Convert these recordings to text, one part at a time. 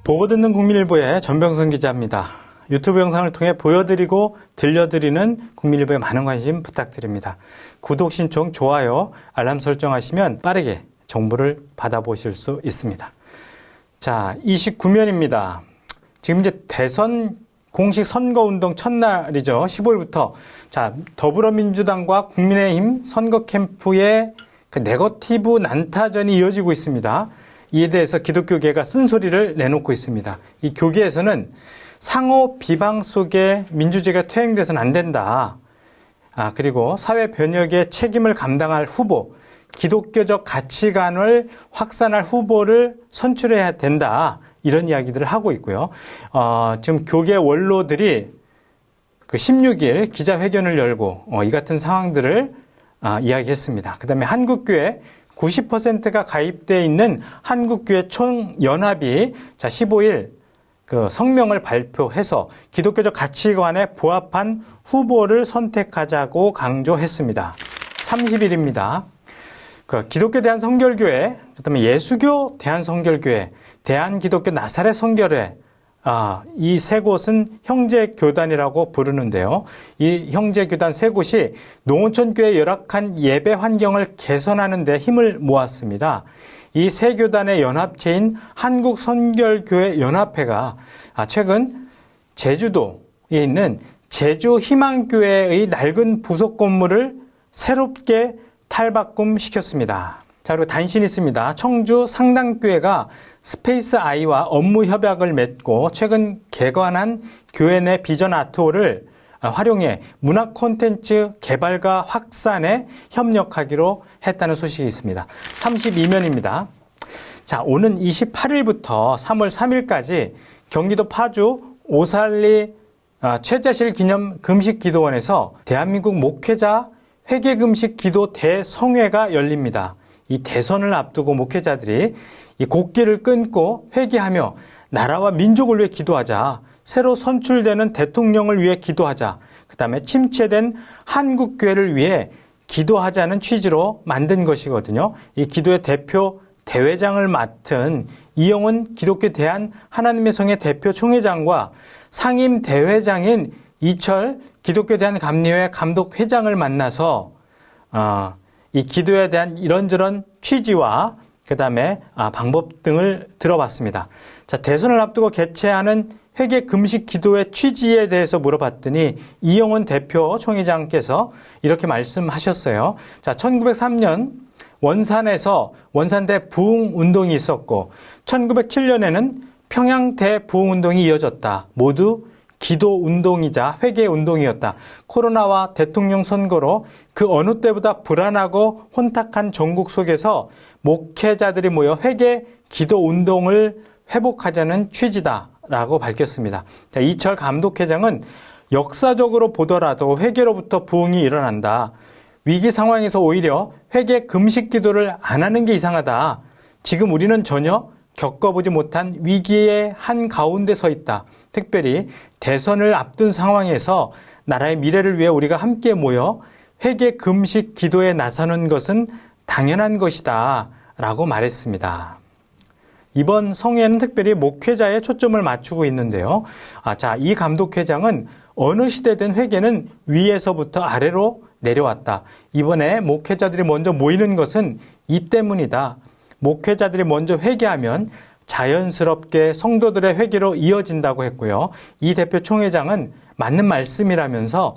보고 듣는 국민일보의 전병선 기자입니다. 유튜브 영상을 통해 보여드리고 들려드리는 국민일보에 많은 관심 부탁드립니다. 구독, 신청, 좋아요, 알람 설정하시면 빠르게 정보를 받아보실 수 있습니다. 자, 29면입니다. 지금 이제 대선 공식 선거운동 첫날이죠. 15일부터. 자, 더불어민주당과 국민의힘 선거 캠프의 그 네거티브 난타전이 이어지고 있습니다. 이에 대해서 기독교계가 쓴소리를 내놓고 있습니다. 이 교계에서는 상호 비방 속에 민주주의가 퇴행돼서는 안 된다. 그리고 사회 변혁의 책임을 감당할 후보, 기독교적 가치관을 확산할 후보를 선출해야 된다. 이런 이야기들을 하고 있고요. 지금 교계 원로들이 그 16일 기자회견을 열고 이 같은 상황들을 이야기했습니다. 그 다음에 한국교회 90%가 가입되어 있는 한국교회 총연합이 15일 그 성명을 발표해서 기독교적 가치관에 부합한 후보를 선택하자고 강조했습니다. 30일입니다. 그 기독교 대한성결교회, 그다음에 예수교 대한성결교회, 대한기독교 나사렛 성결회, 이 세 곳은 형제교단이라고 부르는데요. 이 형제교단 세 곳이 농어촌교회의 열악한 예배 환경을 개선하는 데 힘을 모았습니다. 이 세 교단의 연합체인 한국선결교회연합회가 최근 제주도에 있는 제주희망교회의 낡은 부속 건물을 새롭게 탈바꿈시켰습니다. 자, 그리고 단신이 있습니다. 청주 상당교회가 스페이스 아이와 업무 협약을 맺고 최근 개관한 교회 내 비전 아트홀을 활용해 문화 콘텐츠 개발과 확산에 협력하기로 했다는 소식이 있습니다. 32면입니다. 자, 오는 28일부터 3월 3일까지 경기도 파주 오살리 최자실 기념 금식기도원에서 대한민국 목회자 회개금식 기도 대성회가 열립니다. 이 대선을 앞두고 목회자들이 이 곡기를 끊고 회개하며 나라와 민족을 위해 기도하자, 새로 선출되는 대통령을 위해 기도하자, 그 다음에 침체된 한국교회를 위해 기도하자는 취지로 만든 것이거든요. 이 기도의 대표 대회장을 맡은 이영훈 기독교 대한 하나님의 성의 대표 총회장과 상임 대회장인 이철 기독교 대한 감리회 감독회장을 만나서 이 기도에 대한 이런저런 취지와 그 다음에 방법 등을 들어봤습니다. 자, 대선을 앞두고 개최하는 회개 금식 기도의 취지에 대해서 물어봤더니 이영훈 대표 총회장께서 이렇게 말씀하셨어요. 자, 1903년 원산에서 원산대 부흥운동이 있었고 1907년에는 평양대 부흥운동이 이어졌다. 모두 기도운동이자 회개운동이었다. 코로나와 대통령 선거로 그 어느 때보다 불안하고 혼탁한 전국 속에서 목회자들이 모여 회개 기도운동을 회복하자는 취지다라고 밝혔습니다. 자, 이철 감독회장은 역사적으로 보더라도 회개로부터 부흥이 일어난다. 위기 상황에서 오히려 회개 금식 기도를 안 하는 게 이상하다. 지금 우리는 전혀 겪어보지 못한 위기의 한가운데 서 있다. 특별히 대선을 앞둔 상황에서 나라의 미래를 위해 우리가 함께 모여 회개 금식 기도에 나서는 것은 당연한 것이다 라고 말했습니다. 이번 성회는 특별히 목회자에 초점을 맞추고 있는데요. 자, 이 감독회장은 어느 시대든 회개는 위에서부터 아래로 내려왔다. 이번에 목회자들이 먼저 모이는 것은 이 때문이다. 목회자들이 먼저 회개하면 자연스럽게 성도들의 회개로 이어진다고 했고요. 이 대표 총회장은 맞는 말씀이라면서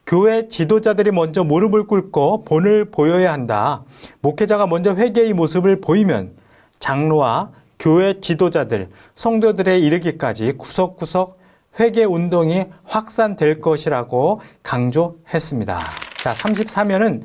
교회 지도자들이 먼저 무릎을 꿇고 본을 보여야 한다. 목회자가 먼저 회개의 모습을 보이면 장로와 교회 지도자들, 성도들에 이르기까지 구석구석 회개 운동이 확산될 것이라고 강조했습니다. 자, 34면은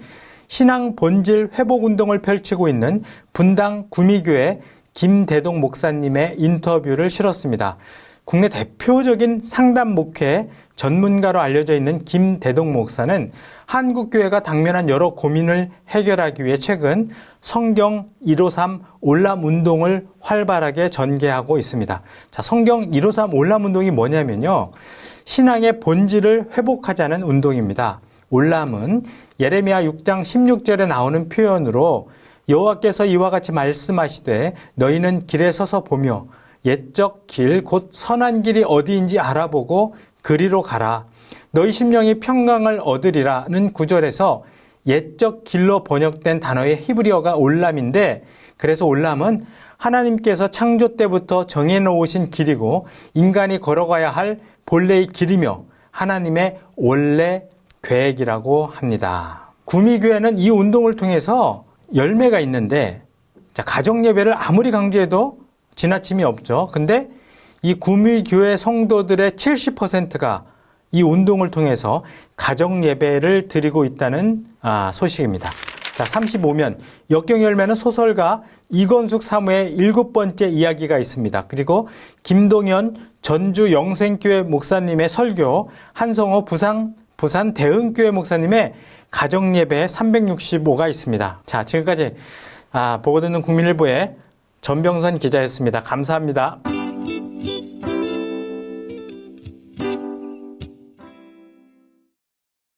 신앙 본질 회복 운동을 펼치고 있는 분당 구미교회 김대동 목사님의 인터뷰를 실었습니다. 국내 대표적인 상담 목회 전문가로 알려져 있는 김대동 목사는 한국교회가 당면한 여러 고민을 해결하기 위해 최근 성경 153 올람운동을 활발하게 전개하고 있습니다. 자, 성경 153 올람운동이 뭐냐면요, 신앙의 본질을 회복하자는 운동입니다. 올람은 예레미야 6장 16절에 나오는 표현으로 여호와께서 이와 같이 말씀하시되 너희는 길에 서서 보며 옛적 길 곧 선한 길이 어디인지 알아보고 그리로 가라. 너희 심령이 평강을 얻으리라는 구절에서 옛적 길로 번역된 단어의 히브리어가 올람인데, 그래서 올람은 하나님께서 창조 때부터 정해놓으신 길이고 인간이 걸어가야 할 본래의 길이며 하나님의 원래 계획이라고 합니다. 구미교회는 이 운동을 통해서 열매가 있는데, 가정예배를 아무리 강조해도 지나침이 없죠. 근데 이 구미교회 성도들의 70%가 이 운동을 통해서 가정예배를 드리고 있다는 소식입니다. 자, 35면 역경 열매는 소설가 이건숙 사무의 7번째 이야기가 있습니다. 그리고 김동현 전주 영생교회 목사님의 설교, 한성호 부산 대흥교회 목사님의 가정예배 365가 있습니다. 자, 지금까지 보고 듣는 국민일보의 전병선 기자였습니다. 감사합니다.